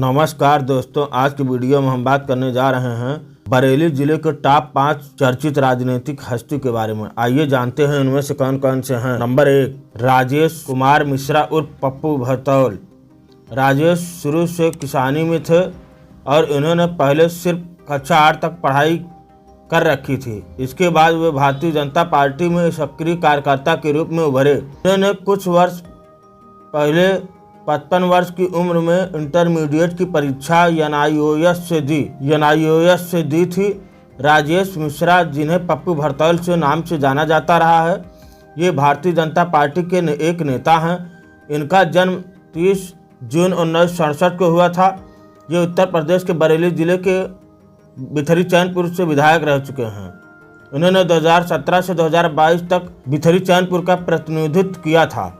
नमस्कार दोस्तों, आज की वीडियो में हम बात करने जा रहे हैं बरेली जिले के टॉप 5 चर्चित राजनीतिक हस्ती के बारे में। आइए जानते हैं इनमें से कौन कौन से हैं। नंबर 1, राजेश कुमार मिश्रा उर्फ पप्पू भरतौल। राजेश शुरू से किसानी में थे और इन्होंने पहले सिर्फ कक्षा 8 तक पढ़ाई कर रखी थी। इसके बाद वे भारतीय जनता पार्टी में सक्रिय कार्यकर्ता के रूप में उभरे। इन्होंने कुछ वर्ष पहले 55 वर्ष की उम्र में इंटरमीडिएट की परीक्षा एनआईओएस से दी थी। राजेश मिश्रा, जिन्हें पप्पू भरतौल से नाम से जाना जाता रहा है, ये भारतीय जनता पार्टी के एक नेता हैं। इनका जन्म 30 जून 1967 को हुआ था। ये उत्तर प्रदेश के बरेली जिले के बिथरी चैनपुर से विधायक रह चुके हैं। उन्होंने 2017 से 2022 तक बिथरी चैनपुर का प्रतिनिधित्व किया था।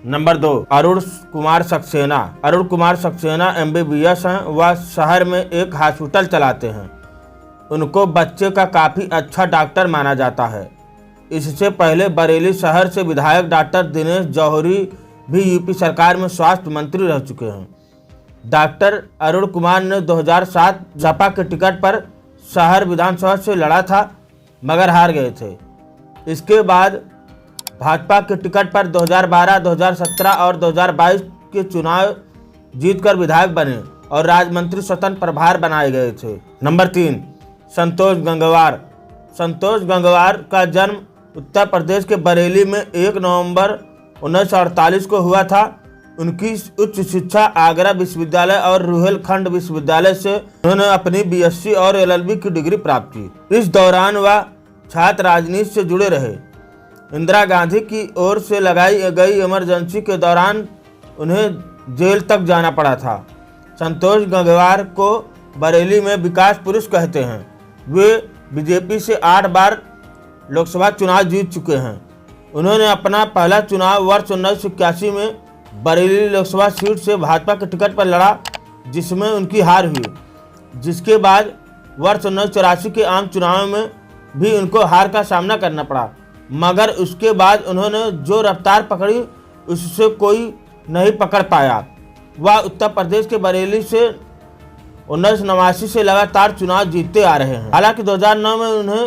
नंबर 2, अरुण कुमार सक्सेना। अरुण कुमार सक्सेना MBBS हैं। वह शहर में एक हॉस्पिटल चलाते हैं। उनको बच्चे का काफ़ी अच्छा डॉक्टर माना जाता है। इससे पहले बरेली शहर से विधायक डॉक्टर दिनेश जौहरी भी यूपी सरकार में स्वास्थ्य मंत्री रह चुके हैं। डॉक्टर अरुण कुमार ने 2007 सपा के टिकट पर शहर विधानसभा से लड़ा था, मगर हार गए थे। इसके बाद भाजपा के टिकट पर 2012, 2017 और 2022 के चुनाव जीतकर विधायक बने और राज्य मंत्री स्वतंत्र प्रभार बनाए गए थे। नंबर 3, संतोष गंगवार। संतोष गंगवार का जन्म उत्तर प्रदेश के बरेली में 1 नवंबर 1948 को हुआ था। उनकी उच्च शिक्षा आगरा विश्वविद्यालय और रुहेलखंड विश्वविद्यालय से उन्होंने अपनी BSc और LLB की डिग्री प्राप्त की। इस दौरान वह छात्र राजनीति से जुड़े रहे। इंदिरा गांधी की ओर से लगाई गई इमरजेंसी के दौरान उन्हें जेल तक जाना पड़ा था। संतोष गंगवार को बरेली में विकास पुरुष कहते हैं। वे बीजेपी से 8 बार लोकसभा चुनाव जीत चुके हैं। उन्होंने अपना पहला चुनाव वर्ष 1981 में बरेली लोकसभा सीट से भाजपा के टिकट पर लड़ा, जिसमें उनकी हार हुई। जिसके बाद वर्ष 1984 के आम चुनाव में भी उनको हार का सामना करना पड़ा, मगर उसके बाद उन्होंने जो रफ्तार पकड़ी उससे कोई नहीं पकड़ पाया। वह उत्तर प्रदेश के बरेली से 1989 से लगातार चुनाव जीतते आ रहे हैं। हालांकि 2009 में उन्हें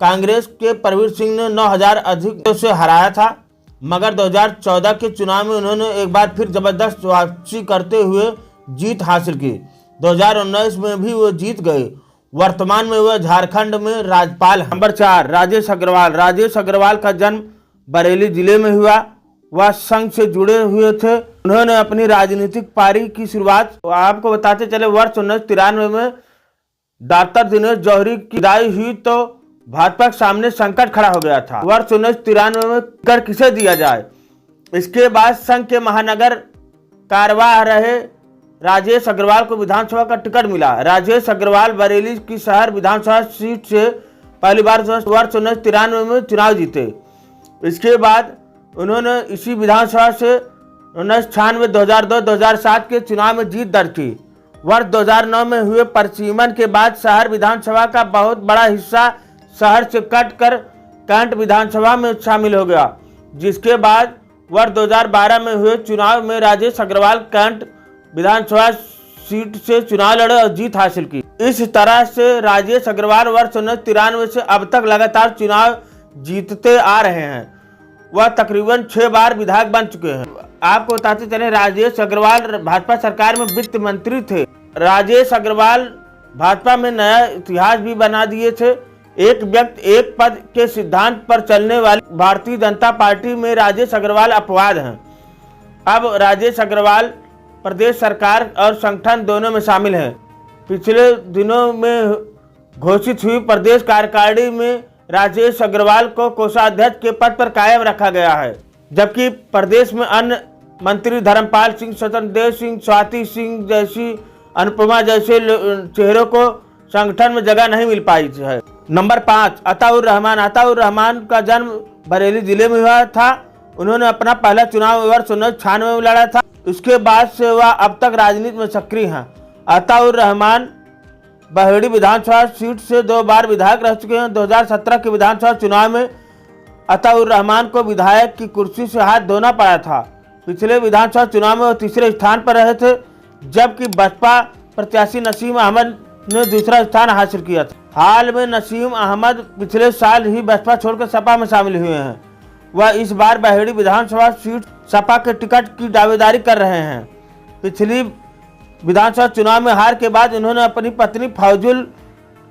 कांग्रेस के परवीर सिंह ने 9000 अधिक से हराया था, मगर 2014 के चुनाव में उन्होंने एक बार फिर जबरदस्त वापसी करते हुए जीत हासिल की। 2019 में भी वो जीत गए। वर्तमान में वह झारखंड में राज्यपाल हैं। नंबर 4, राजेश अग्रवाल। राजेश अग्रवाल का जन्म बरेली जिले में हुआ। वह संघ से जुड़े हुए थे। उन्होंने अपनी राजनीतिक पारी की शुरुआत, आपको बताते चले, वर्ष 1993 में डॉक्टर दिनेश जौहरी की विदाई हुई तो भाजपा के सामने संकट खड़ा हो गया था। वर्ष 1993 में कर किसे दिया जाए। इसके बाद संघ के महानगर कार्यवाह रहे राजेश अग्रवाल को विधानसभा का टिकट मिला। राजेश अग्रवाल बरेली की शहर विधानसभा सीट से पहली बार वर्ष 1993 में चुनाव जीते। इसके बाद उन्होंने इसी विधानसभा से 1996, 2002, 2007 के चुनाव में जीत दर्ज की। वर्ष 2009 में हुए परिसीमन के बाद शहर विधानसभा का बहुत बड़ा हिस्सा शहर से कटकर कैंट विधानसभा में शामिल हो गया। जिसके बाद वर्ष 2012 में हुए चुनाव में राजेश अग्रवाल कैंट विधानसभा सीट से चुनाव लड़े और जीत हासिल की। इस तरह से राजेश अग्रवाल वर्ष 1993 से अब तक लगातार चुनाव जीतते आ रहे हैं। वह तकरीबन 6 बार विधायक बन चुके हैं। आपको बताते चले, राजेश अग्रवाल भाजपा सरकार में वित्त मंत्री थे। राजेश अग्रवाल भाजपा में नया इतिहास भी बना दिए थे। एक व्यक्ति एक पद के सिद्धांत पर चलने वाली भारतीय जनता पार्टी में राजेश अग्रवाल अपवाद हैं। अब राजेश अग्रवाल प्रदेश सरकार और संगठन दोनों में शामिल हैं। पिछले दिनों में घोषित हुई प्रदेश कार्यकारिणी में राजेश अग्रवाल को कोषाध्यक्ष के पद पर कायम रखा गया है, जबकि प्रदेश में अन्य मंत्री धर्मपाल सिंह, स्वतंत्र देव सिंह, स्वाति सिंह जैसी, अनुपमा जैसे चेहरों को संगठन में जगह नहीं मिल पाई है। नंबर 5, अताउर रहमान। अताउर रहमान का जन्म बरेली जिले में हुआ था। उन्होंने अपना पहला चुनाव वर्ष 1996 में लड़ा था। उसके बाद से वह अब तक राजनीति में सक्रिय हैं। अताउर रहमान बहेड़ी विधानसभा सीट से 2 बार विधायक रह चुके हैं। 2017 के विधानसभा चुनाव में अताउर रहमान को विधायक की कुर्सी से हाथ धोना पड़ा था। पिछले विधानसभा चुनाव में वो तीसरे स्थान पर रहे थे। जबकि बसपा प्रत्याशी नसीम अहमद ने दूसरा स्थान हासिल किया था। हाल में नसीम अहमद पिछले साल ही बसपा छोड़कर सपा में शामिल हुए हैं। वह इस बार बहेड़ी विधानसभा सीट सपा के टिकट की दावेदारी कर रहे हैं। पिछली विधानसभा चुनाव में हार के बाद उन्होंने अपनी पत्नी फौजुल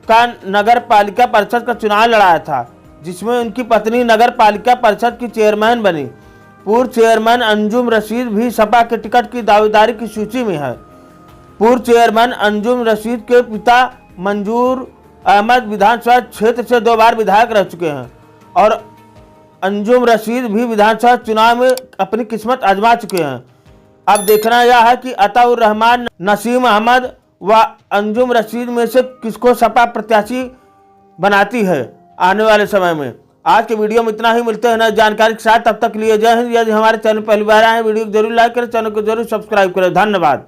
का नगर पालिका परिषद का चुनाव लड़ाया था, जिसमें उनकी पत्नी नगर पालिका परिषद की चेयरमैन बनी। पूर्व चेयरमैन अंजुम रशीद भी सपा के टिकट की दावेदारी की सूची में है। पूर्व चेयरमैन अंजुम रशीद के पिता मंजूर अहमद विधानसभा क्षेत्र से 2 बार विधायक रह चुके हैं और अंजुम रशीद भी विधानसभा चुनाव में अपनी किस्मत आजमा चुके हैं। अब देखना यह है कि अताउर रहमान, नसीम अहमद व अंजुम रशीद में से किसको सपा प्रत्याशी बनाती है आने वाले समय में। आज के वीडियो में इतना ही। मिलते हैं नई जानकारी के साथ, तब तक लिए जय हिंद। यदि हमारे चैनल पहली बार आए वीडियो को जरूर लाइक करें, चैनल को जरूर सब्सक्राइब करें। धन्यवाद।